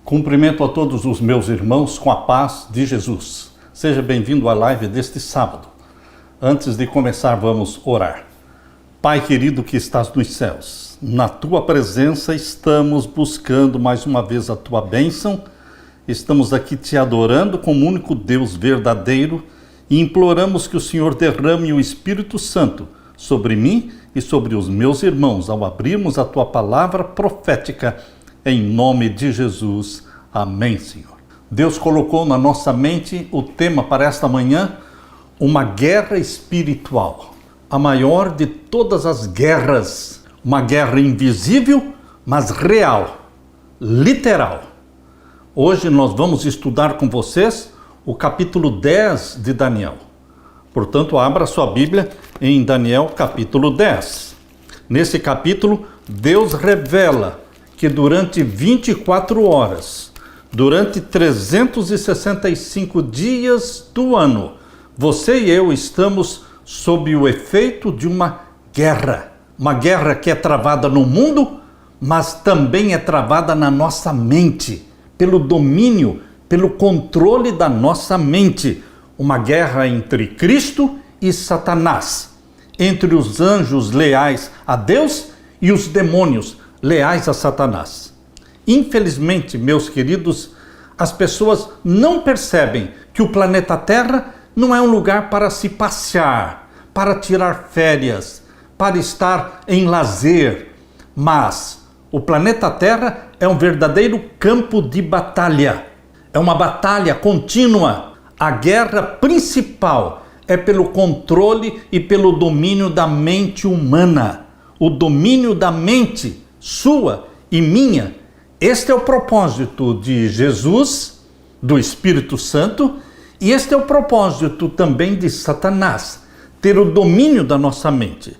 Cumprimento a todos os meus irmãos com a paz de Jesus. Seja bem-vindo à live deste sábado. Antes de começar, vamos orar. Pai querido que estás nos céus, na tua presença estamos buscando mais uma vez a tua bênção. Estamos aqui te adorando como único Deus verdadeiro e imploramos que o Senhor derrame o Espírito Santo sobre mim e sobre os meus irmãos ao abrirmos a tua palavra profética. Em nome de Jesus. Amém, Senhor. Deus colocou na nossa mente o tema para esta manhã, uma guerra espiritual. A maior de todas as guerras. Uma guerra invisível, mas real, literal. Hoje nós vamos estudar com vocês o capítulo 10 de Daniel. Portanto, abra sua Bíblia em Daniel capítulo 10. Nesse capítulo, Deus revela que durante 24 horas, durante 365 dias do ano, você e eu estamos sob o efeito de uma guerra que é travada no mundo, mas também é travada na nossa mente, pelo domínio, pelo controle da nossa mente. Uma guerra entre Cristo e Satanás, entre os anjos leais a Deus e os demônios leais a Satanás. Infelizmente, meus queridos, as pessoas não percebem que o planeta Terra não é um lugar para se passear, para tirar férias, para estar em lazer, mas o planeta Terra é um verdadeiro campo de batalha. É uma batalha contínua. A guerra principal é pelo controle e pelo domínio da mente humana. O domínio da mente sua e minha. Este é o propósito de Jesus, do Espírito Santo, e este é o propósito também de Satanás, ter o domínio da nossa mente.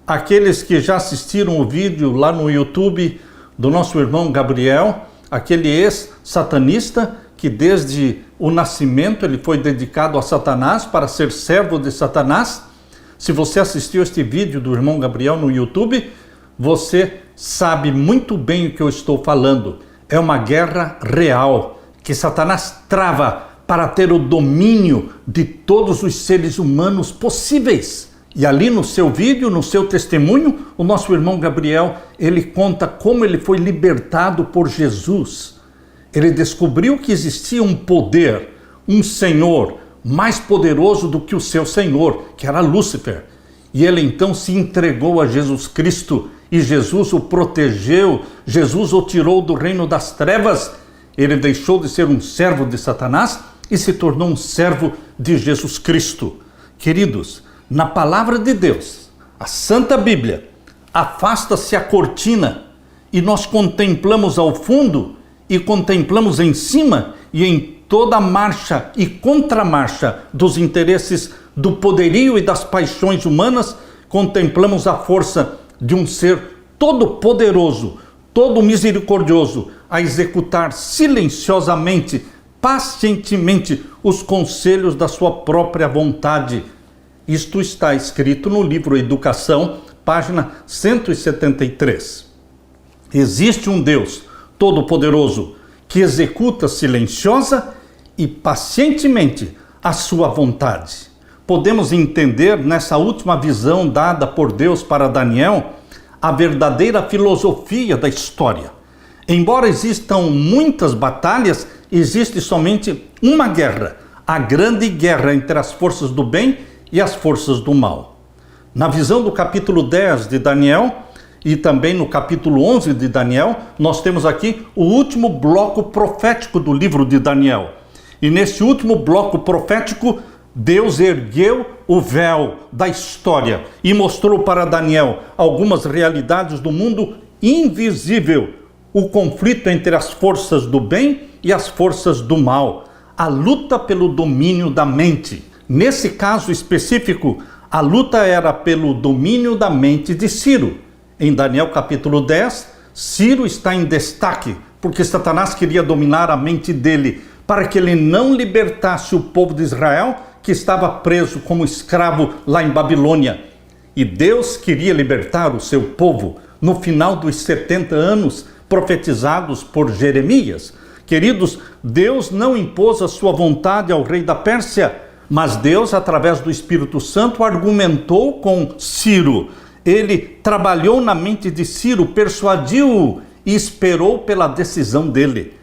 Aqueles que já assistiram o vídeo lá no YouTube do nosso irmão Gabriel, aquele ex-satanista que desde o nascimento ele foi dedicado a Satanás para ser servo de Satanás. Se você assistiu este vídeo do irmão Gabriel no YouTube, você sabe muito bem o que eu estou falando. É uma guerra real que Satanás trava para ter o domínio de todos os seres humanos possíveis. E ali no seu vídeo, no seu testemunho, o nosso irmão Gabriel, ele conta como ele foi libertado por Jesus. Ele descobriu que existia um poder, um Senhor mais poderoso do que o seu Senhor, que era Lúcifer. E ele então se entregou a Jesus Cristo e Jesus o protegeu, Jesus o tirou do reino das trevas. Ele deixou de ser um servo de Satanás e se tornou um servo de Jesus Cristo. Queridos, na palavra de Deus, a Santa Bíblia, afasta-se a cortina e nós contemplamos ao fundo e contemplamos em cima e em toda a marcha e contramarcha dos interesses do poderio e das paixões humanas, contemplamos a força de um ser todo-poderoso, todo misericordioso, a executar silenciosamente, pacientemente, os conselhos da sua própria vontade. Isto está escrito no livro Educação, página 173. Existe um Deus todo-poderoso que executa silenciosa e pacientemente a sua vontade. Podemos entender nessa última visão dada por Deus para Daniel a verdadeira filosofia da história. Embora existam muitas batalhas, existe somente uma guerra, a grande guerra entre as forças do bem e as forças do mal. Na visão do capítulo 10 de Daniel e também no capítulo 11 de Daniel, nós temos aqui o último bloco profético do livro de Daniel. E nesse último bloco profético, Deus ergueu o véu da história e mostrou para Daniel algumas realidades do mundo invisível. O conflito entre as forças do bem e as forças do mal. A luta pelo domínio da mente. Nesse caso específico, a luta era pelo domínio da mente de Ciro. Em Daniel capítulo 10, Ciro está em destaque, porque Satanás queria dominar a mente dele, para que ele não libertasse o povo de Israel, que estava preso como escravo lá em Babilônia. E Deus queria libertar o seu povo no final dos 70 anos profetizados por Jeremias, Queridos, Deus não impôs a sua vontade ao rei da Pérsia, mas Deus, através do Espírito Santo, argumentou com Ciro. Ele trabalhou na mente de Ciro, persuadiu-o e esperou pela decisão dele.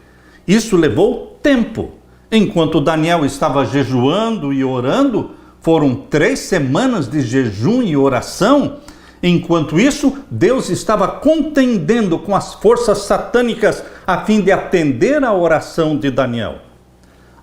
Isso levou tempo. Enquanto Daniel estava jejuando e orando, foram 3 semanas de jejum e oração. Enquanto isso, Deus estava contendendo com as forças satânicas a fim de atender à oração de Daniel.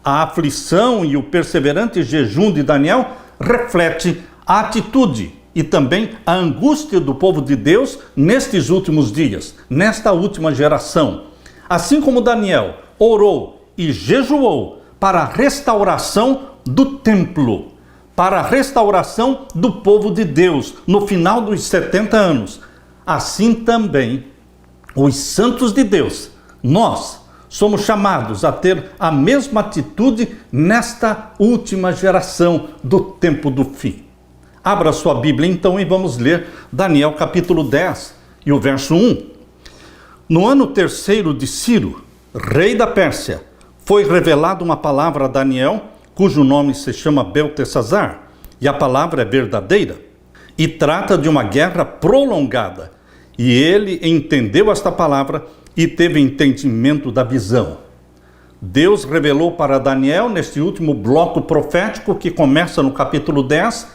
A aflição e o perseverante jejum de Daniel reflete a atitude e também a angústia do povo de Deus nestes últimos dias, nesta última geração. Assim como Daniel orou e jejuou para a restauração do templo, para a restauração do povo de Deus no final dos 70 anos. Assim também, os santos de Deus, nós somos chamados a ter a mesma atitude nesta última geração do tempo do fim. Abra sua Bíblia então e vamos ler Daniel capítulo 10 e o verso 1. No ano 3º de Ciro, rei da Pérsia, foi revelada uma palavra a Daniel, cujo nome se chama Beltesazar, e a palavra é verdadeira, e trata de uma guerra prolongada. E ele entendeu esta palavra e teve entendimento da visão. Deus revelou para Daniel, neste último bloco profético, que começa no capítulo 10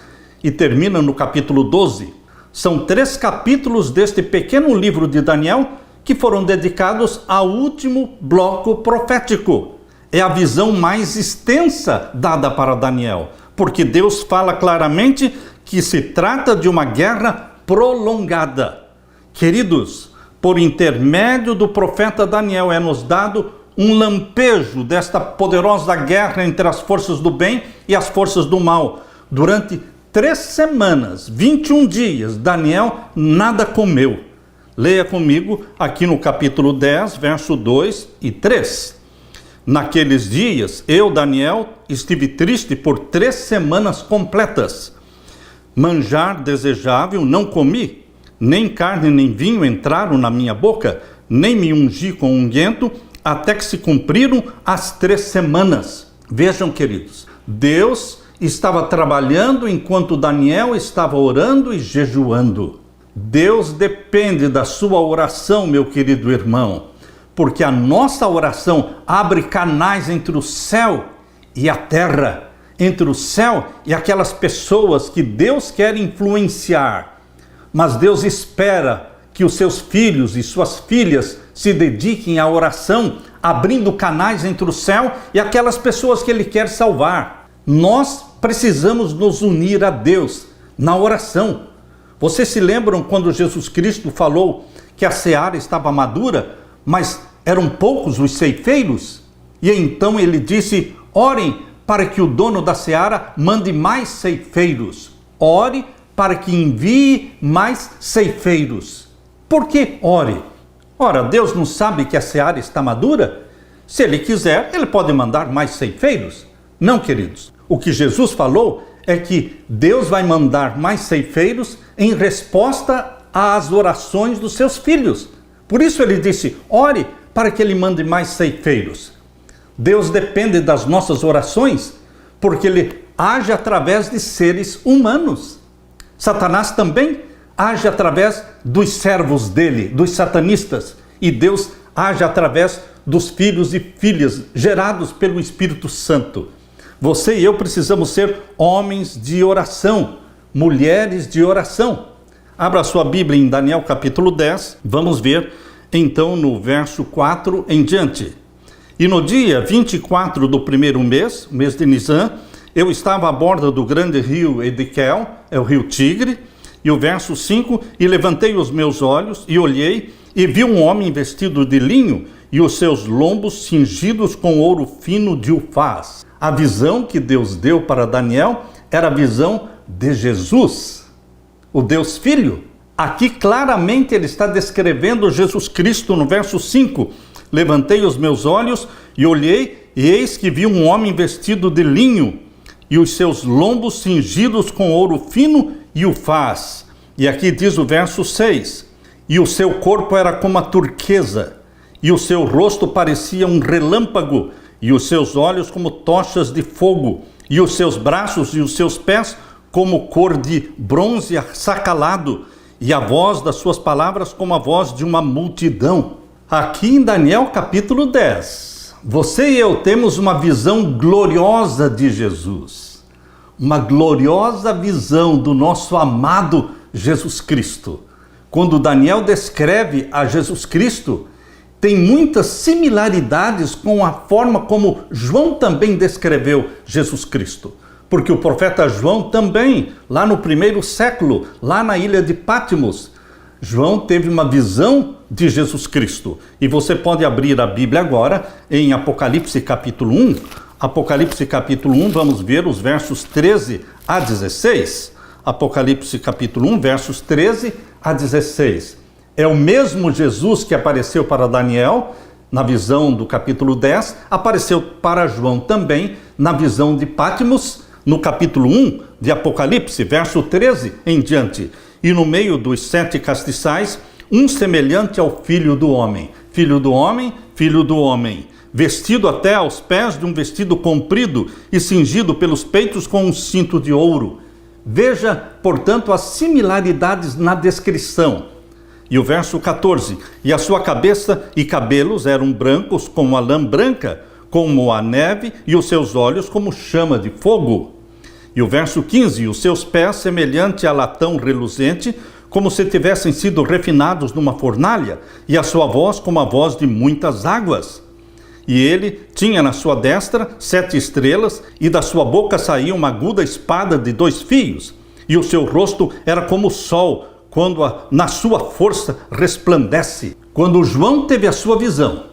e termina no capítulo 12. São 3 capítulos deste pequeno livro de Daniel que foram dedicados ao último bloco profético. É a visão mais extensa dada para Daniel, porque Deus fala claramente que se trata de uma guerra prolongada. Queridos, por intermédio do profeta Daniel é nos dado um lampejo desta poderosa guerra entre as forças do bem e as forças do mal. Durante 3 semanas, 21 dias, Daniel nada comeu. Leia comigo aqui no capítulo 10, verso 2 e 3. Naqueles dias, eu, Daniel, estive triste por 3 semanas completas. Manjar desejável não comi, nem carne nem vinho entraram na minha boca, nem me ungi com unguento, até que se cumpriram as 3 semanas. Vejam, queridos, Deus estava trabalhando enquanto Daniel estava orando e jejuando. Deus depende da sua oração, meu querido irmão, porque a nossa oração abre canais entre o céu e a terra, entre o céu e aquelas pessoas que Deus quer influenciar. Mas Deus espera que os seus filhos e suas filhas se dediquem à oração, abrindo canais entre o céu e aquelas pessoas que Ele quer salvar. Nós precisamos nos unir a Deus na oração. Vocês se lembram quando Jesus Cristo falou que a seara estava madura, mas eram poucos os ceifeiros? E então Ele disse: orem para que o dono da seara mande mais ceifeiros. Ore para que envie mais ceifeiros. Por que ore? Ora, Deus não sabe que a seara está madura? Se Ele quiser, Ele pode mandar mais ceifeiros. Não, queridos. O que Jesus falou é que Deus vai mandar mais ceifeiros em resposta às orações dos seus filhos. Por isso Ele disse: ore para que Ele mande mais ceifeiros. Deus depende das nossas orações, porque Ele age através de seres humanos. Satanás também age através dos servos dele, dos satanistas. E Deus age através dos filhos e filhas gerados pelo Espírito Santo. Você e eu precisamos ser homens de oração, mulheres de oração. Abra sua Bíblia em Daniel capítulo 10, vamos ver então no verso 4 em diante. E no dia 24 do primeiro mês, mês de Nisan, eu estava à borda do grande rio Ediquel, é o rio Tigre, e o verso 5, e levantei os meus olhos e olhei, e vi um homem vestido de linho, e os seus lombos cingidos com ouro fino de Ufaz. A visão que Deus deu para Daniel era a visão de Jesus, o Deus Filho. Aqui claramente ele está descrevendo Jesus Cristo no verso 5. Levantei os meus olhos e olhei, e eis que vi um homem vestido de linho, e os seus lombos cingidos com ouro fino e Ufaz. E aqui diz o verso 6, e o seu corpo era como a turquesa, e o seu rosto parecia um relâmpago, e os seus olhos como tochas de fogo, e os seus braços e os seus pés como cor de bronze assacalado, e a voz das suas palavras como a voz de uma multidão. Aqui em Daniel capítulo 10, você e eu temos uma visão gloriosa de Jesus, uma gloriosa visão do nosso amado Jesus Cristo. Quando Daniel descreve a Jesus Cristo, tem muitas similaridades com a forma como João também descreveu Jesus Cristo. Porque o profeta João também, lá no primeiro século, lá na ilha de Patmos, João teve uma visão de Jesus Cristo. E você pode abrir a Bíblia agora em Apocalipse capítulo 1. Apocalipse capítulo 1, vamos ver os versos 13 a 16. Apocalipse capítulo 1, versos 13 a 16. É o mesmo Jesus que apareceu para Daniel na visão do capítulo 10, apareceu para João também na visão de Patmos, no capítulo 1 de Apocalipse, verso 13 em diante. E no meio dos 7 castiçais, um semelhante ao Filho do Homem. Filho do Homem, Filho do Homem. Vestido até aos pés de um vestido comprido e cingido pelos peitos com um cinto de ouro. Veja, portanto, as similaridades na descrição. E o verso 14. E a sua cabeça e cabelos eram brancos como a lã branca, como a neve, e os seus olhos como chama de fogo. E o verso 15, os seus pés semelhante a latão reluzente, como se tivessem sido refinados numa fornalha, e a sua voz como a voz de muitas águas. E ele tinha na sua destra 7 estrelas, e da sua boca saía uma aguda espada de 2 fios, e o seu rosto era como o sol, quando na sua força resplandece. Quando João teve a sua visão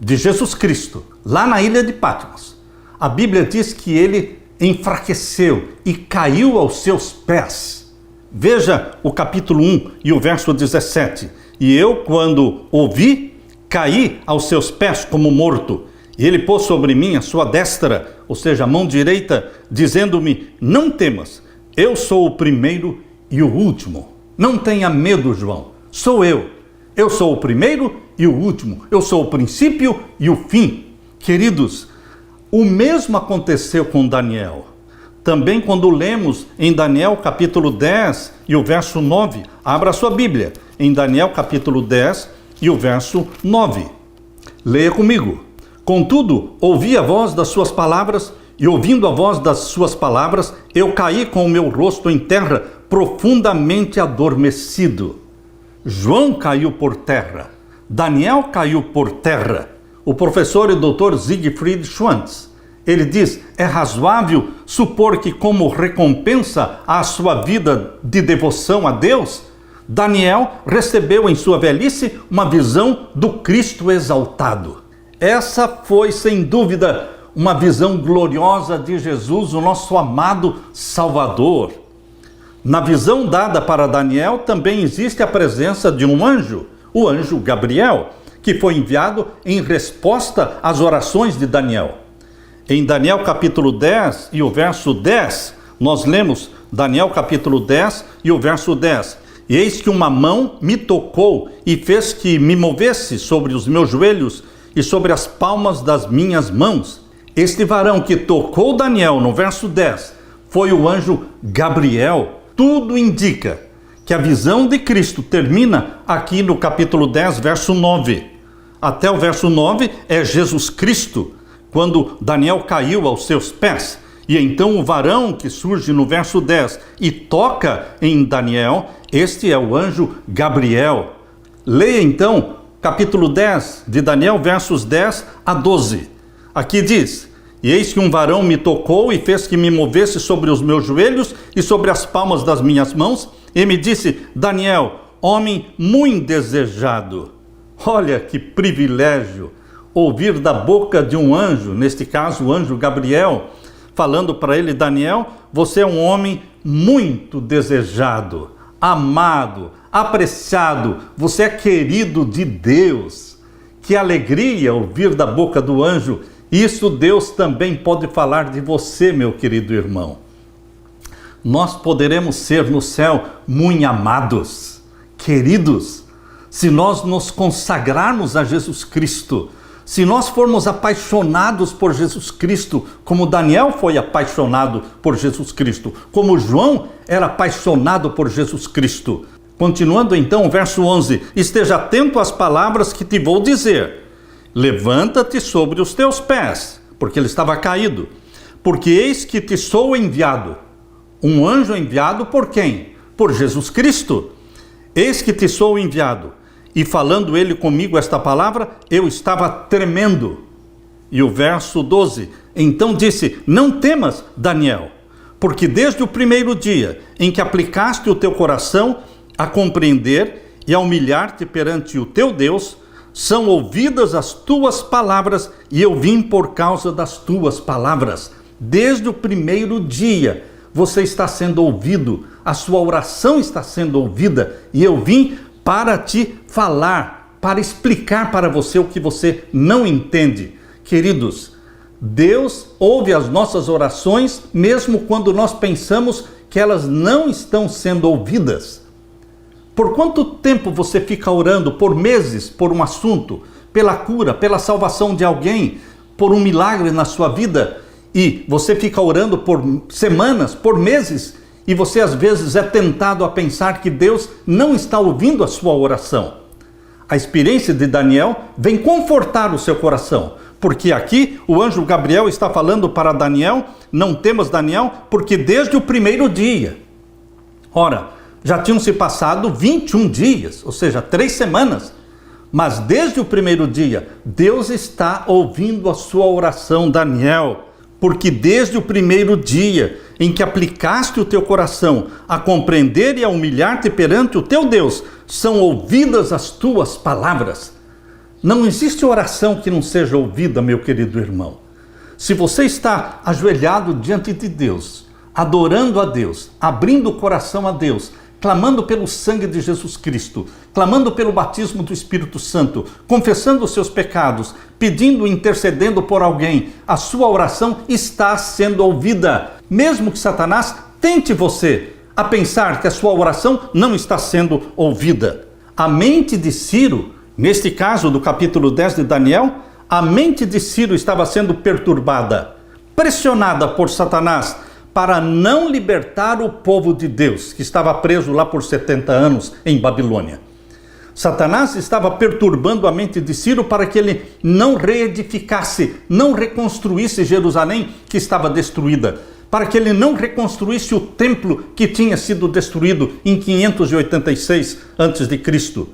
de Jesus Cristo, lá na ilha de Patmos, a Bíblia diz que ele enfraqueceu e caiu aos seus pés. Veja o capítulo 1 e o verso 17. E eu, quando ouvi, caí aos seus pés como morto. E ele pôs sobre mim a sua destra, ou seja, a mão direita, dizendo-me: não temas, eu sou o primeiro e o último. Não tenha medo, João, sou eu. Eu sou o primeiro e o último. Eu sou o princípio e o fim. Queridos, o mesmo aconteceu com Daniel. Também quando lemos em Daniel capítulo 10 e o verso 9. Abra sua Bíblia em Daniel capítulo 10 e o verso 9. Leia comigo. Contudo, ouvi a voz das suas palavras, e ouvindo a voz das suas palavras, eu caí com o meu rosto em terra, profundamente adormecido. João caiu por terra. Daniel caiu por terra. O professor e doutor Siegfried Schwantz, ele diz: é razoável supor que, como recompensa à sua vida de devoção a Deus, Daniel recebeu em sua velhice uma visão do Cristo exaltado. Essa foi, sem dúvida, uma visão gloriosa de Jesus, o nosso amado Salvador. Na visão dada para Daniel também existe a presença de um anjo, o anjo Gabriel, que foi enviado em resposta às orações de Daniel. Em Daniel capítulo 10 e o verso 10, nós lemos Daniel capítulo 10 e o verso 10. E eis que uma mão me tocou e fez que me movesse sobre os meus joelhos e sobre as palmas das minhas mãos. Este varão que tocou Daniel, no verso 10, foi o anjo Gabriel. Tudo indica que a visão de Cristo termina aqui no capítulo 10, verso 9. Até o verso 9 é Jesus Cristo, quando Daniel caiu aos seus pés. E então o varão que surge no verso 10 e toca em Daniel, este é o anjo Gabriel. Leia então capítulo 10 de Daniel, versos 10 a 12. Aqui diz: e eis que um varão me tocou e fez que me movesse sobre os meus joelhos e sobre as palmas das minhas mãos, e me disse: Daniel, homem muito desejado. Olha que privilégio ouvir da boca de um anjo, neste caso o anjo Gabriel, falando para ele: Daniel, você é um homem muito desejado, amado, apreciado, você é querido de Deus. Que alegria ouvir da boca do anjo. Isso Deus também pode falar de você, meu querido irmão. Nós poderemos ser no céu muito amados, queridos. se nós nos consagrarmos a Jesus Cristo, se nós formos apaixonados por Jesus Cristo, como Daniel foi apaixonado por Jesus Cristo, como João era apaixonado por Jesus Cristo. Continuando então, o verso 11, esteja atento às palavras que te vou dizer. Levanta-te sobre os teus pés, porque ele estava caído, porque eis que te sou enviado. Um anjo enviado por quem? Por Jesus Cristo. Eis que te sou enviado. E falando ele comigo esta palavra, eu estava tremendo. E o verso 12, então disse, não temas, Daniel, porque desde o primeiro dia em que aplicaste o teu coração a compreender e a humilhar-te perante o teu Deus, são ouvidas as tuas palavras, e eu vim por causa das tuas palavras. Desde o primeiro dia você está sendo ouvido, a sua oração está sendo ouvida, e eu vim para te falar, para explicar para você o que você não entende. Queridos, Deus ouve as nossas orações, mesmo quando nós pensamos que elas não estão sendo ouvidas. Por quanto tempo você fica orando? Por meses, por um assunto, pela cura, pela salvação de alguém, por um milagre na sua vida, e você fica orando por semanas, por meses, e você às vezes é tentado a pensar que Deus não está ouvindo a sua oração. A experiência de Daniel vem confortar o seu coração, porque aqui o anjo Gabriel está falando para Daniel, não temas, Daniel, porque desde o primeiro dia, ora, já tinham se passado 21 dias, ou seja, 3 semanas, mas desde o primeiro dia, Deus está ouvindo a sua oração, Daniel, porque desde o primeiro dia em que aplicaste o teu coração a compreender e a humilhar-te perante o teu Deus, são ouvidas as tuas palavras. Não existe oração que não seja ouvida, meu querido irmão. Se você está ajoelhado diante de Deus, adorando a Deus, abrindo o coração a Deus, clamando pelo sangue de Jesus Cristo, clamando pelo batismo do Espírito Santo, confessando os seus pecados, pedindo e intercedendo por alguém, a sua oração está sendo ouvida. Mesmo que Satanás tente você a pensar que a sua oração não está sendo ouvida. A mente de Ciro, neste caso do capítulo 10 de Daniel, a mente de Ciro estava sendo perturbada, pressionada por Satanás, para não libertar o povo de Deus, que estava preso lá por 70 anos em Babilônia. Satanás estava perturbando a mente de Ciro para que ele não reedificasse, não reconstruísse Jerusalém, que estava destruída, para que ele não reconstruísse o templo que tinha sido destruído em 586 a.C.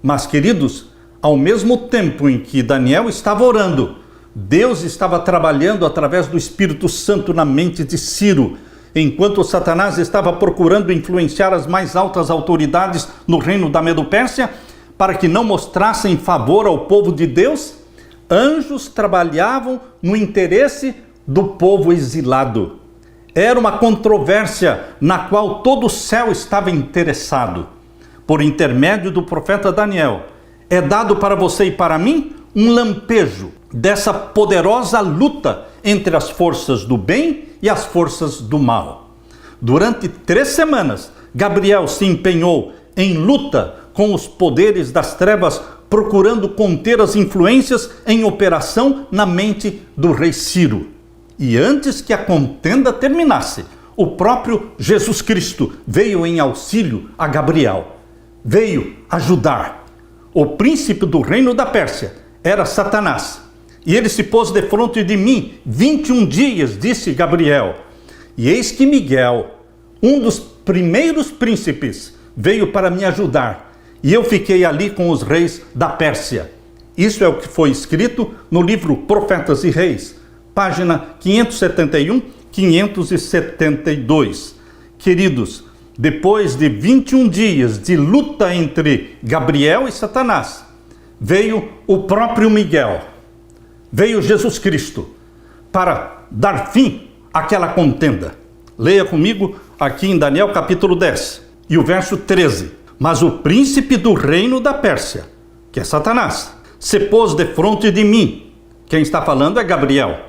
Mas, queridos, ao mesmo tempo em que Daniel estava orando, Deus estava trabalhando através do Espírito Santo na mente de Ciro, enquanto Satanás estava procurando influenciar as mais altas autoridades no reino da Medo-Pérsia, para que não mostrassem favor ao povo de Deus. Anjos trabalhavam no interesse do povo exilado. Era uma controvérsia na qual todo o céu estava interessado. Por intermédio do profeta Daniel, é dado para você e para mim um lampejo dessa poderosa luta entre as forças do bem e as forças do mal. Durante 3 semanas, Gabriel se empenhou em luta com os poderes das trevas, procurando conter as influências em operação na mente do rei Ciro. E antes que a contenda terminasse, o próprio Jesus Cristo veio em auxílio a Gabriel, veio ajudar. O príncipe do reino da Pérsia era Satanás. E ele se pôs defronte de mim 21 dias, disse Gabriel. E eis que Miguel, um dos primeiros príncipes, veio para me ajudar. E eu fiquei ali com os reis da Pérsia. Isso é o que foi escrito no livro Profetas e Reis, página 571, 572. Queridos, depois de 21 dias de luta entre Gabriel e Satanás, veio o próprio Miguel. Veio Jesus Cristo para dar fim àquela contenda. Leia comigo aqui em Daniel capítulo 10 e o verso 13. Mas o príncipe do reino da Pérsia, que é Satanás, se pôs defronte de mim. Quem está falando é Gabriel.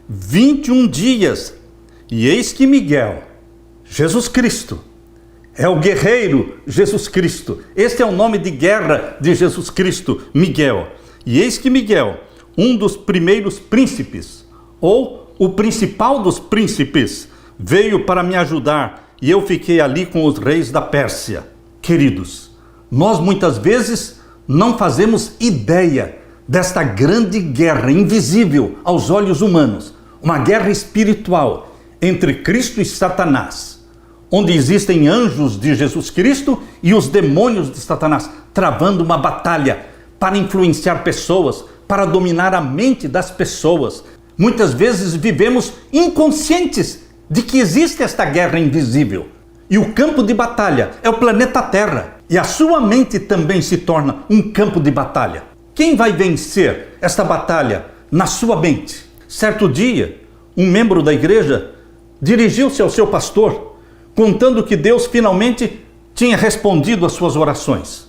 21 dias. E eis que Miguel, Jesus Cristo, É o guerreiro Jesus Cristo. Este é o nome de guerra de Jesus Cristo, Miguel. E eis que Miguel, um dos primeiros príncipes, ou o principal dos príncipes, veio para me ajudar e eu fiquei ali com os reis da Pérsia. Queridos, nós muitas vezes não fazemos ideia desta grande guerra invisível aos olhos humanos, uma guerra espiritual entre Cristo e Satanás, onde existem anjos de Jesus Cristo e os demônios de Satanás, travando uma batalha para influenciar pessoas, para dominar a mente das pessoas. Muitas vezes vivemos inconscientes de que existe esta guerra invisível. E o campo de batalha é o planeta Terra. E a sua mente também se torna um campo de batalha. Quem vai vencer esta batalha na sua mente? Certo dia, um membro da igreja dirigiu-se ao seu pastor, contando que Deus finalmente tinha respondido às suas orações.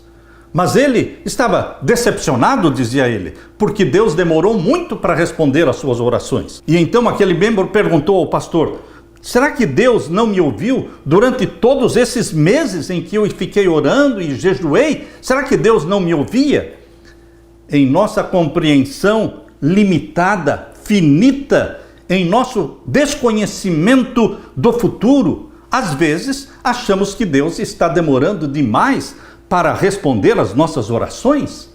Mas ele estava decepcionado, dizia ele, porque Deus demorou muito para responder às suas orações. E então aquele membro perguntou ao pastor: será que Deus não me ouviu durante todos esses meses em que eu fiquei orando e jejuei? Será que Deus não me ouvia? Em nossa compreensão limitada, finita, em nosso desconhecimento do futuro, às vezes achamos que Deus está demorando demais para responder às nossas orações.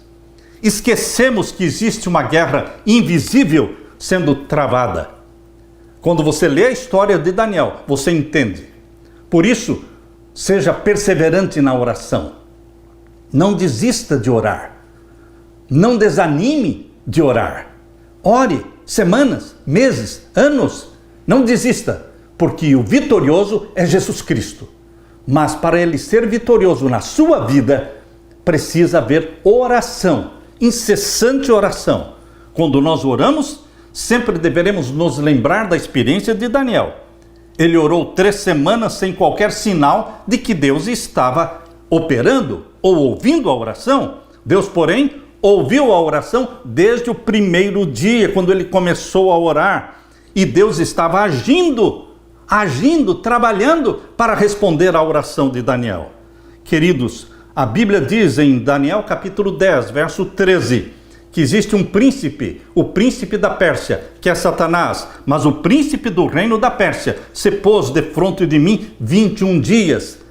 Esquecemos que existe uma guerra invisível sendo travada. Quando você lê a história de Daniel, você entende. Por isso, seja perseverante na oração. Não desista de orar. Não desanime de orar. Ore semanas, meses, anos. Não desista, porque o vitorioso é Jesus Cristo. Mas para ele ser vitorioso na sua vida, precisa haver oração, incessante oração. Quando nós oramos, sempre deveremos nos lembrar da experiência de Daniel. Ele orou 3 semanas sem qualquer sinal de que Deus estava operando ou ouvindo a oração. Deus, porém, ouviu a oração desde o primeiro dia, quando ele começou a orar. E Deus estava agindo, trabalhando para responder à oração de Daniel. Queridos, a Bíblia diz em Daniel capítulo 10, verso 13, que existe um príncipe, o príncipe da Pérsia, que é Satanás, mas o príncipe do reino da Pérsia se pôs defronte de mim 21 dias.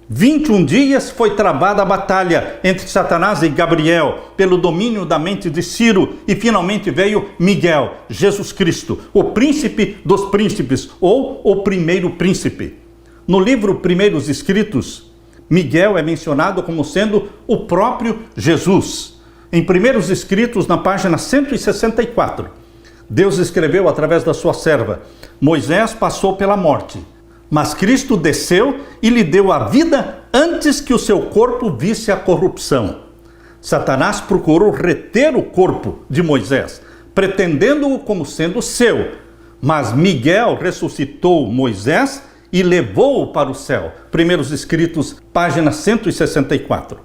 21 dias foi travada a batalha entre Satanás e Gabriel, pelo domínio da mente de Ciro, e finalmente veio Miguel, Jesus Cristo, o príncipe dos príncipes, ou o primeiro príncipe. No livro Primeiros Escritos, Miguel é mencionado como sendo o próprio Jesus. Em Primeiros Escritos, na página 164, Deus escreveu através da sua serva: Moisés passou pela morte, mas Cristo desceu e lhe deu a vida antes que o seu corpo visse a corrupção. Satanás procurou reter o corpo de Moisés, pretendendo-o como sendo seu. Mas Miguel ressuscitou Moisés e levou-o para o céu. Primeiros Escritos, página 164.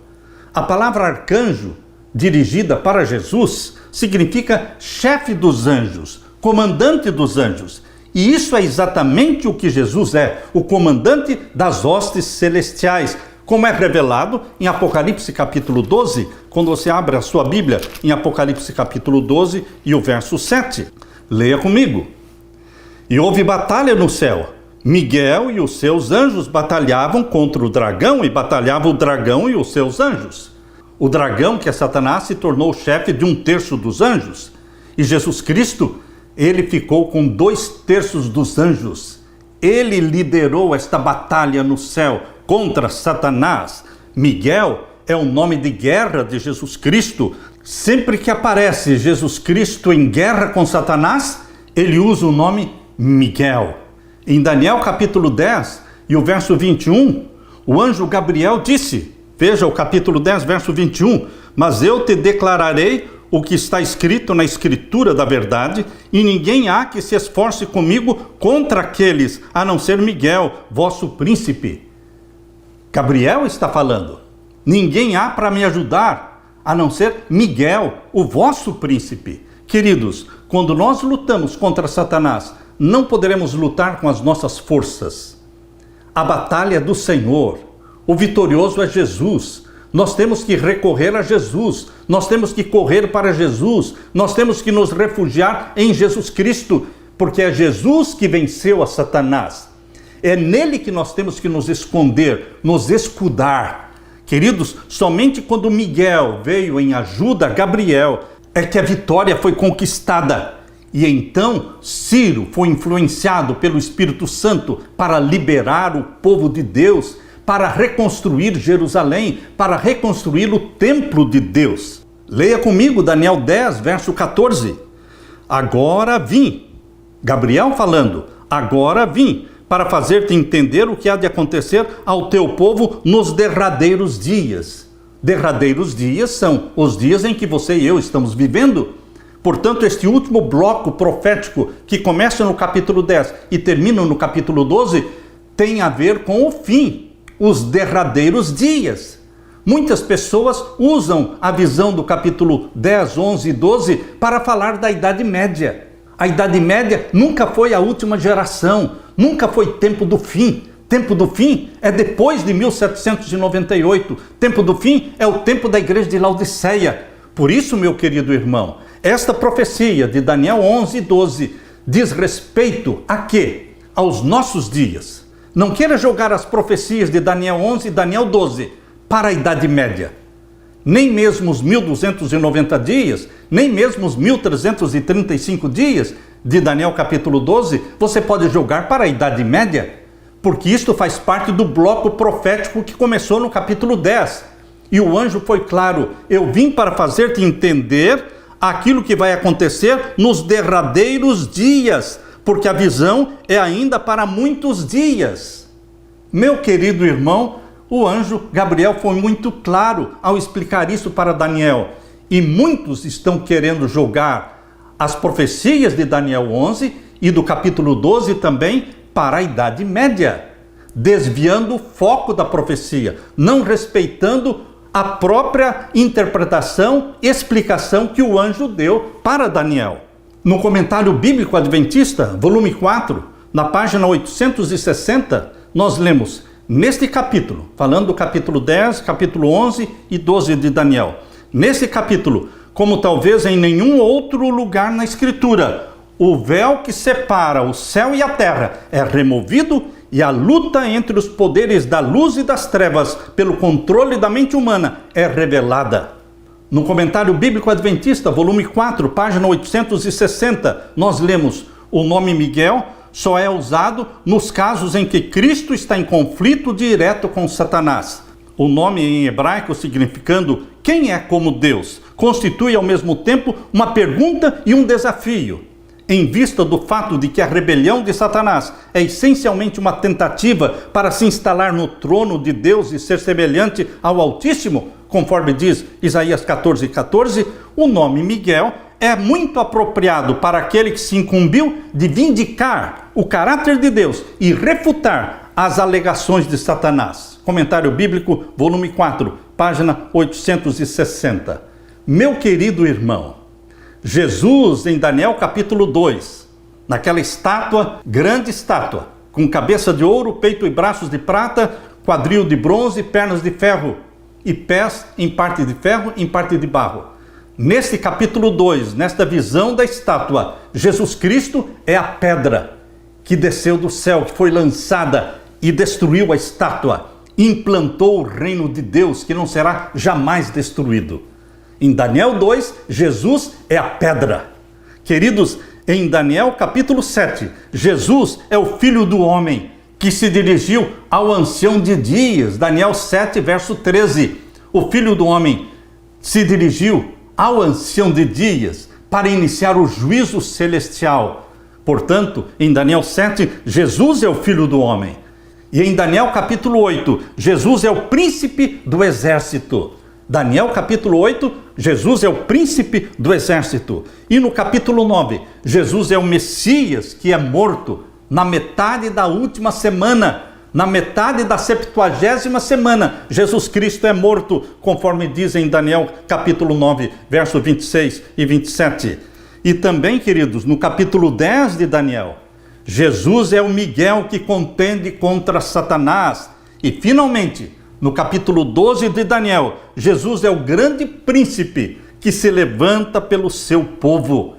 A palavra arcanjo, dirigida para Jesus, significa chefe dos anjos, comandante dos anjos. E isso é exatamente o que Jesus é, o comandante das hostes celestiais, como é revelado em Apocalipse capítulo 12, quando você abre a sua Bíblia em Apocalipse capítulo 12 e o verso 7. Leia comigo. E houve batalha no céu. Miguel e os seus anjos batalhavam contra o dragão, e batalhava o dragão e os seus anjos. O dragão, que é Satanás, se tornou chefe de 1/3 dos anjos. E Jesus Cristo, ele ficou com 2/3 dos anjos. Ele liderou esta batalha no céu contra Satanás. Miguel é o nome de guerra de Jesus Cristo. Sempre que aparece Jesus Cristo em guerra com Satanás, ele usa o nome Miguel. Em Daniel capítulo 10 e o verso 21, o anjo Gabriel disse, veja o capítulo 10, verso 21, mas eu te declararei o que está escrito na escritura da verdade, e ninguém há que se esforce comigo contra aqueles, a não ser Miguel, vosso príncipe. Gabriel está falando. Ninguém há para me ajudar, a não ser Miguel, o vosso príncipe. Queridos, quando nós lutamos contra Satanás, não poderemos lutar com as nossas forças. A batalha é do Senhor. O vitorioso é Jesus. Nós temos que recorrer a Jesus. Nós temos que correr para Jesus. Nós temos que nos refugiar em Jesus Cristo, porque é Jesus que venceu a Satanás. É nele que nós temos que nos esconder, nos escudar. Queridos, somente quando Miguel veio em ajuda a Gabriel, é que a vitória foi conquistada. E então Ciro foi influenciado pelo Espírito Santo para liberar o povo de Deus, para reconstruir Jerusalém, para reconstruir o templo de Deus. Leia comigo Daniel 10, verso 14. Agora vim, Gabriel falando, agora vim, para fazer-te entender o que há de acontecer ao teu povo nos derradeiros dias. Derradeiros dias são os dias em que você e eu estamos vivendo. Portanto, este último bloco profético, que começa no capítulo 10 e termina no capítulo 12, tem a ver com o fim, os derradeiros dias. Muitas pessoas usam a visão do capítulo 10, 11 e 12 para falar da Idade Média. A Idade Média nunca foi a última geração, nunca foi tempo do fim. Tempo do fim é depois de 1798. Tempo do fim é o tempo da igreja de Laodiceia. Por isso, meu querido irmão, esta profecia de Daniel 11 e 12 diz respeito a quê? Aos nossos dias. Não queira jogar as profecias de Daniel 11 e Daniel 12 para a Idade Média. Nem mesmo os 1290 dias, nem mesmo os 1335 dias de Daniel capítulo 12, você pode jogar para a Idade Média, porque isto faz parte do bloco profético que começou no capítulo 10. E o anjo foi claro: eu vim para fazer-te entender aquilo que vai acontecer nos derradeiros dias, porque a visão é ainda para muitos dias. Meu querido irmão, o anjo Gabriel foi muito claro ao explicar isso para Daniel. E muitos estão querendo jogar as profecias de Daniel 11 e do capítulo 12 também para a Idade Média, desviando o foco da profecia, não respeitando a própria interpretação e explicação que o anjo deu para Daniel. No Comentário Bíblico Adventista, volume 4, na página 860, nós lemos neste capítulo, falando do capítulo 10, capítulo 11 e 12 de Daniel. Nesse capítulo, como talvez em nenhum outro lugar na Escritura, o véu que separa o céu e a terra é removido e a luta entre os poderes da luz e das trevas pelo controle da mente humana é revelada. No Comentário Bíblico Adventista, volume 4, página 860, nós lemos: o nome Miguel só é usado nos casos em que Cristo está em conflito direto com Satanás. O nome em hebraico, significando quem é como Deus, constitui ao mesmo tempo uma pergunta e um desafio. Em vista do fato de que a rebelião de Satanás é essencialmente uma tentativa para se instalar no trono de Deus e ser semelhante ao Altíssimo, conforme diz Isaías 14:14, o nome Miguel é muito apropriado para aquele que se incumbiu de vindicar o caráter de Deus e refutar as alegações de Satanás. Comentário Bíblico, volume 4, página 860. Meu querido irmão, Jesus, em Daniel capítulo 2, naquela estátua, grande estátua, com cabeça de ouro, peito e braços de prata, quadril de bronze, pernas de ferro e pés em parte de ferro, em parte de barro. Neste capítulo 2, nesta visão da estátua, Jesus Cristo é a pedra que desceu do céu, que foi lançada e destruiu a estátua, implantou o reino de Deus, que não será jamais destruído. Em Daniel 2, Jesus é a pedra. Queridos, em Daniel capítulo 7, Jesus é o Filho do Homem, que se dirigiu ao ancião de dias. Daniel 7, verso 13. O Filho do Homem se dirigiu ao ancião de dias para iniciar o juízo celestial. Portanto, em Daniel 7, Jesus é o Filho do Homem. E em Daniel capítulo 8, Jesus é o príncipe do exército. Daniel capítulo 8, Jesus é o príncipe do exército. E no capítulo 9, Jesus é o Messias que é morto na metade da última semana, na metade da 70ª semana. Jesus Cristo é morto, conforme diz em Daniel capítulo 9, verso 26 e 27. E também, queridos, no capítulo 10 de Daniel, Jesus é o Miguel que contende contra Satanás. E finalmente, No capítulo 12 de Daniel, Jesus é o grande príncipe que se levanta pelo seu povo,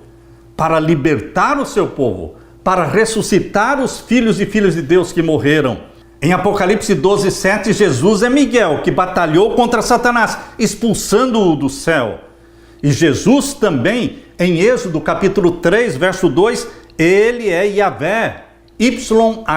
para libertar o seu povo, para ressuscitar os filhos e filhas de Deus que morreram. Em Apocalipse 12, 7, Jesus é Miguel, que batalhou contra Satanás, expulsando-o do céu. E Jesus também, em Êxodo capítulo 3, verso 2, ele é Yahvé, YHWH.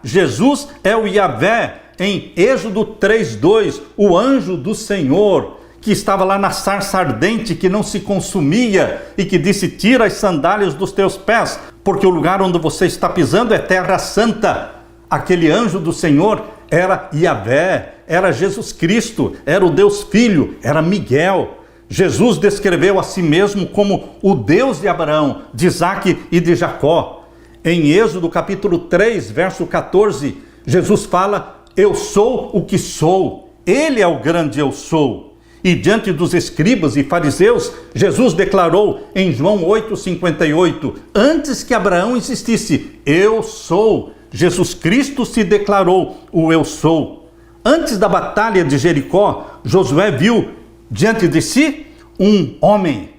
Jesus é o Yahvé, em Êxodo 3, 2, o anjo do Senhor, que estava lá na sarça ardente, que não se consumia, e que disse: tira as sandálias dos teus pés, porque o lugar onde você está pisando é terra santa. Aquele anjo do Senhor era Yahvé, era Jesus Cristo, era o Deus Filho, era Miguel. Jesus descreveu a si mesmo como o Deus de Abraão, de Isaque e de Jacó. Em Êxodo capítulo 3, verso 14, Jesus fala: eu sou o que sou. Ele é o grande eu sou. E diante dos escribas e fariseus, Jesus declarou em João 8,58, antes que Abraão existisse, eu sou. Jesus Cristo se declarou o eu sou. Antes da batalha de Jericó, Josué viu diante de si um homem.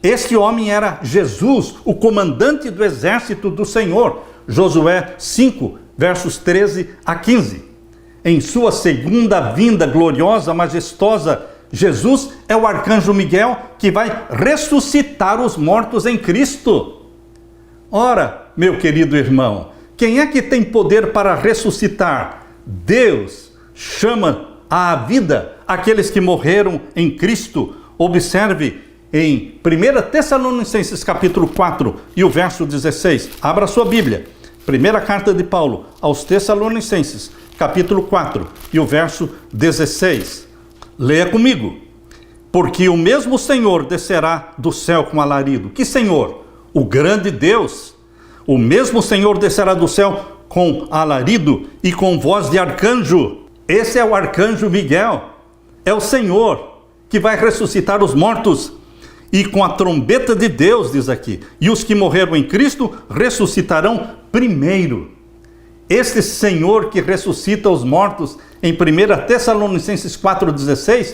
Este homem era Jesus, o comandante do exército do Senhor. Josué 5, versos 13 a 15. Em sua segunda vinda gloriosa, majestosa, Jesus é o arcanjo Miguel que vai ressuscitar os mortos em Cristo. Ora, meu querido irmão, quem é que tem poder para ressuscitar? Deus chama à vida aqueles que morreram em Cristo. Observe em 1 Tessalonicenses capítulo 4 e o verso 16. Abra sua Bíblia. Primeira carta de Paulo aos Tessalonicenses, capítulo 4 e o verso 16. Leia comigo. Porque o mesmo Senhor descerá do céu com alarido. Que Senhor? O grande Deus. O mesmo Senhor descerá do céu com alarido e com voz de arcanjo. Esse é o arcanjo Miguel. É o Senhor que vai ressuscitar os mortos. E com a trombeta de Deus, diz aqui, e os que morreram em Cristo ressuscitarão primeiro. Este Senhor que ressuscita os mortos, em 1 Tessalonicenses 4,16,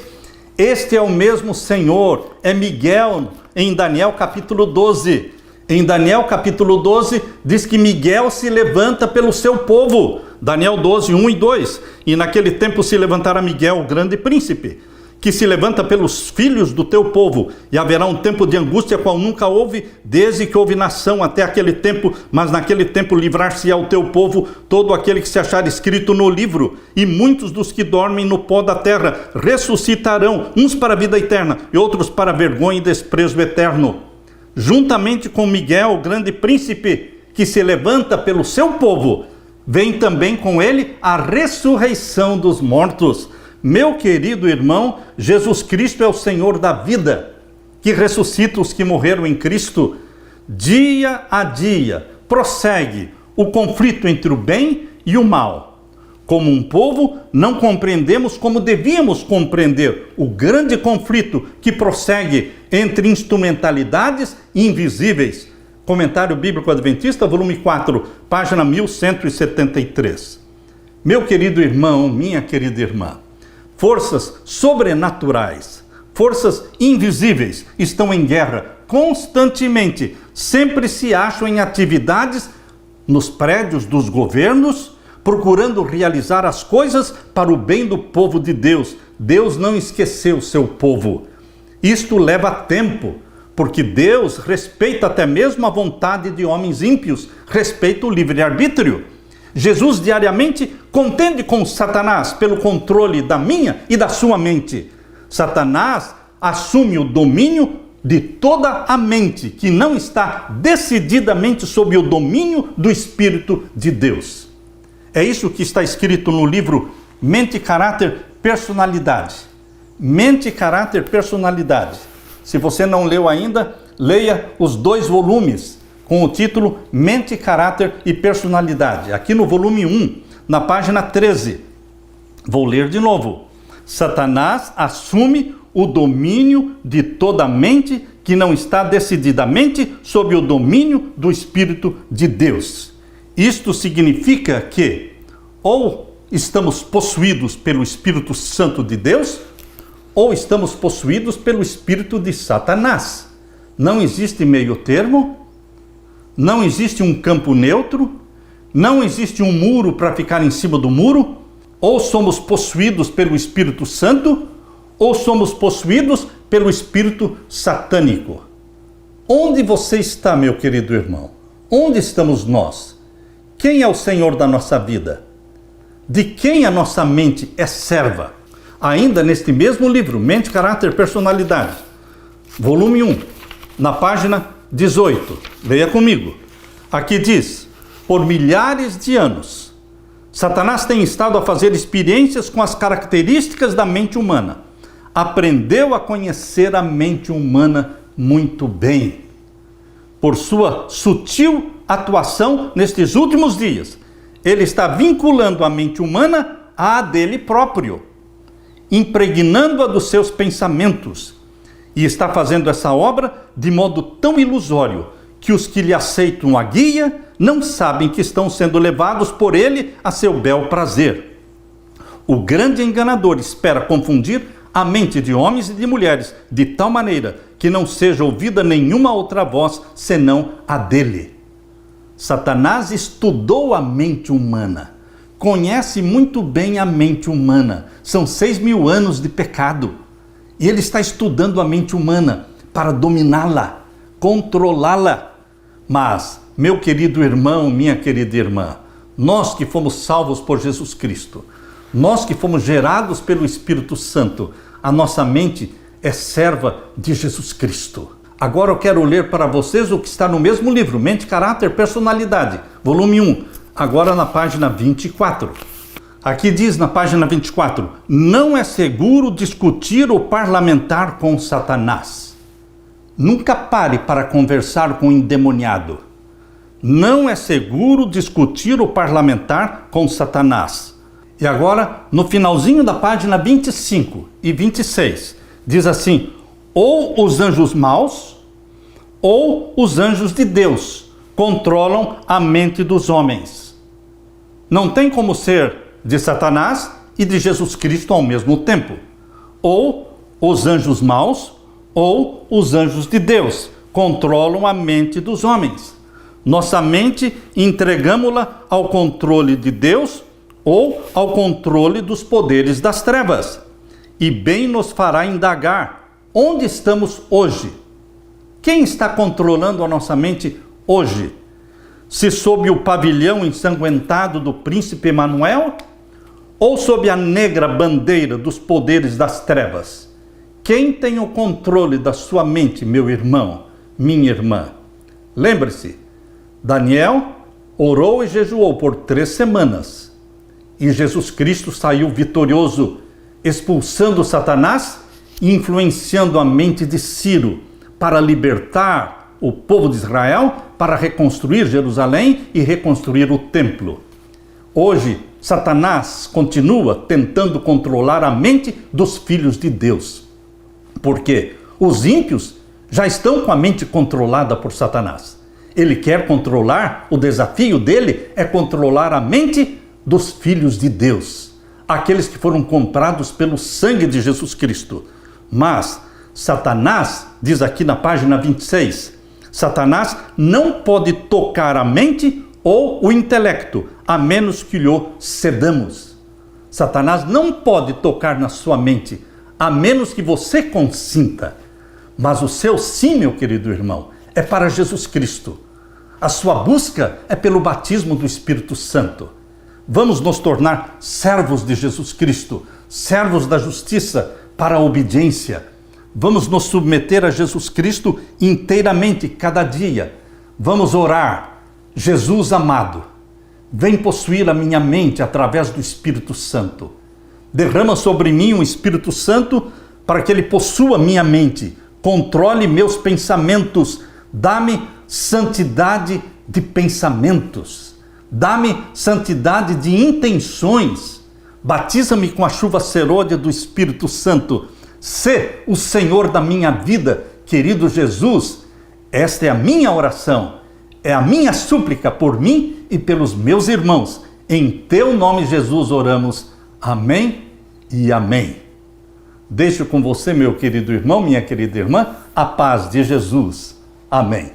este é o mesmo Senhor, é Miguel, em Daniel capítulo 12. Em Daniel capítulo 12, diz que Miguel se levanta pelo seu povo. Daniel 12, 1 e 2. E naquele tempo se levantará Miguel, o grande príncipe, que se levanta pelos filhos do teu povo, e haverá um tempo de angústia qual nunca houve, desde que houve nação até aquele tempo, mas naquele tempo livrar-se-á o teu povo, todo aquele que se achar escrito no livro, e muitos dos que dormem no pó da terra ressuscitarão, uns para a vida eterna, e outros para vergonha e desprezo eterno. Juntamente com Miguel, o grande príncipe, que se levanta pelo seu povo, vem também com ele a ressurreição dos mortos. Meu querido irmão, Jesus Cristo é o Senhor da vida, que ressuscita os que morreram em Cristo. Dia a dia prossegue o conflito entre o bem e o mal. Como um povo, não compreendemos como devíamos compreender o grande conflito que prossegue entre instrumentalidades invisíveis. Comentário Bíblico Adventista, volume 4, página 1173. Meu querido irmão, minha querida irmã, forças sobrenaturais, forças invisíveis estão em guerra constantemente, sempre se acham em atividades nos prédios dos governos, procurando realizar as coisas para o bem do povo de Deus. Deus não esqueceu o seu povo. Isto leva tempo, porque Deus respeita até mesmo a vontade de homens ímpios, respeita o livre-arbítrio. Jesus diariamente contende com Satanás pelo controle da minha e da sua mente. Satanás assume o domínio de toda a mente que não está decididamente sob o domínio do Espírito de Deus. É isso que está escrito no livro Mente, Caráter, Personalidade. Mente, Caráter, Personalidade. Se você não leu ainda, leia os 2 volumes com o título Mente, Caráter e Personalidade. Aqui no volume 1, na página 13. Vou ler de novo. Satanás assume o domínio de toda a mente que não está decididamente sob o domínio do Espírito de Deus. Isto significa que ou estamos possuídos pelo Espírito Santo de Deus ou estamos possuídos pelo espírito de Satanás. Não existe meio termo, não existe um campo neutro, não existe um muro para ficar em cima do muro. Ou somos possuídos pelo Espírito Santo, ou somos possuídos pelo espírito satânico. Onde você está, meu querido irmão? Onde estamos nós? Quem é o Senhor da nossa vida? De quem a nossa mente é serva? Ainda neste mesmo livro, Mente, Caráter, Personalidade, volume 1, na página 18, leia comigo. Aqui diz: por milhares de anos, Satanás tem estado a fazer experiências com as características da mente humana. Aprendeu a conhecer a mente humana muito bem. Por sua sutil atuação nestes últimos dias, ele está vinculando a mente humana à dele próprio, impregnando-a dos seus pensamentos, e está fazendo essa obra de modo tão ilusório que os que lhe aceitam a guia não sabem que estão sendo levados por ele a seu bel prazer. O grande enganador espera confundir a mente de homens e de mulheres de tal maneira que não seja ouvida nenhuma outra voz senão a dele. Satanás estudou a mente humana, conhece muito bem a mente humana. São 6.000 anos de pecado. E ele está estudando a mente humana para dominá-la, controlá-la. Mas, meu querido irmão, minha querida irmã, nós que fomos salvos por Jesus Cristo, nós que fomos gerados pelo Espírito Santo, a nossa mente é serva de Jesus Cristo. Agora eu quero ler para vocês o que está no mesmo livro, Mente, Caráter, Personalidade, volume 1, agora na página 24. Aqui diz na página 24, não é seguro discutir ou parlamentar com Satanás. Nunca pare para conversar com o endemoniado. Não é seguro discutir ou parlamentar com Satanás. E agora, no finalzinho da página 25 e 26, diz assim, ou os anjos maus, ou os anjos de Deus controlam a mente dos homens. Não tem como ser de Satanás e de Jesus Cristo ao mesmo tempo. Ou os anjos maus, ou os anjos de Deus controlam a mente dos homens. Nossa mente entregamos-la ao controle de Deus ou ao controle dos poderes das trevas. E bem nos fará indagar onde estamos hoje. Quem está controlando a nossa mente hoje? Se sob o pavilhão ensanguentado do príncipe Emanuel ou sob a negra bandeira dos poderes das trevas? Quem tem o controle da sua mente, meu irmão, minha irmã? Lembre-se, Daniel orou e jejuou por 3 semanas. E Jesus Cristo saiu vitorioso, expulsando Satanás e influenciando a mente de Ciro para libertar o povo de Israel, para reconstruir Jerusalém e reconstruir o templo. Hoje, Satanás continua tentando controlar a mente dos filhos de Deus. Porque os ímpios já estão com a mente controlada por Satanás. Ele quer controlar, o desafio dele é controlar a mente dos filhos de Deus, aqueles que foram comprados pelo sangue de Jesus Cristo. Mas Satanás, diz aqui na página 26, Satanás não pode tocar a mente ou o intelecto, a menos que lhe cedamos. Satanás não pode tocar na sua mente, a menos que você consinta. Mas o seu sim, meu querido irmão, é para Jesus Cristo. A sua busca é pelo batismo do Espírito Santo. Vamos nos tornar servos de Jesus Cristo, servos da justiça para a obediência. Vamos nos submeter a Jesus Cristo inteiramente, cada dia. Vamos orar. Jesus amado, vem possuir a minha mente através do Espírito Santo. Derrama sobre mim o Espírito Santo para que ele possua minha mente, controle meus pensamentos, dá-me santidade de pensamentos, dá-me santidade de intenções, batiza-me com a chuva serôdia do Espírito Santo, sê o Senhor da minha vida, querido Jesus. Esta é a minha oração, é a minha súplica por mim e pelos meus irmãos, Em teu nome, Jesus, oramos. Amém e amém. Deixo com você, meu querido irmão, minha querida irmã, a paz de Jesus. Amém.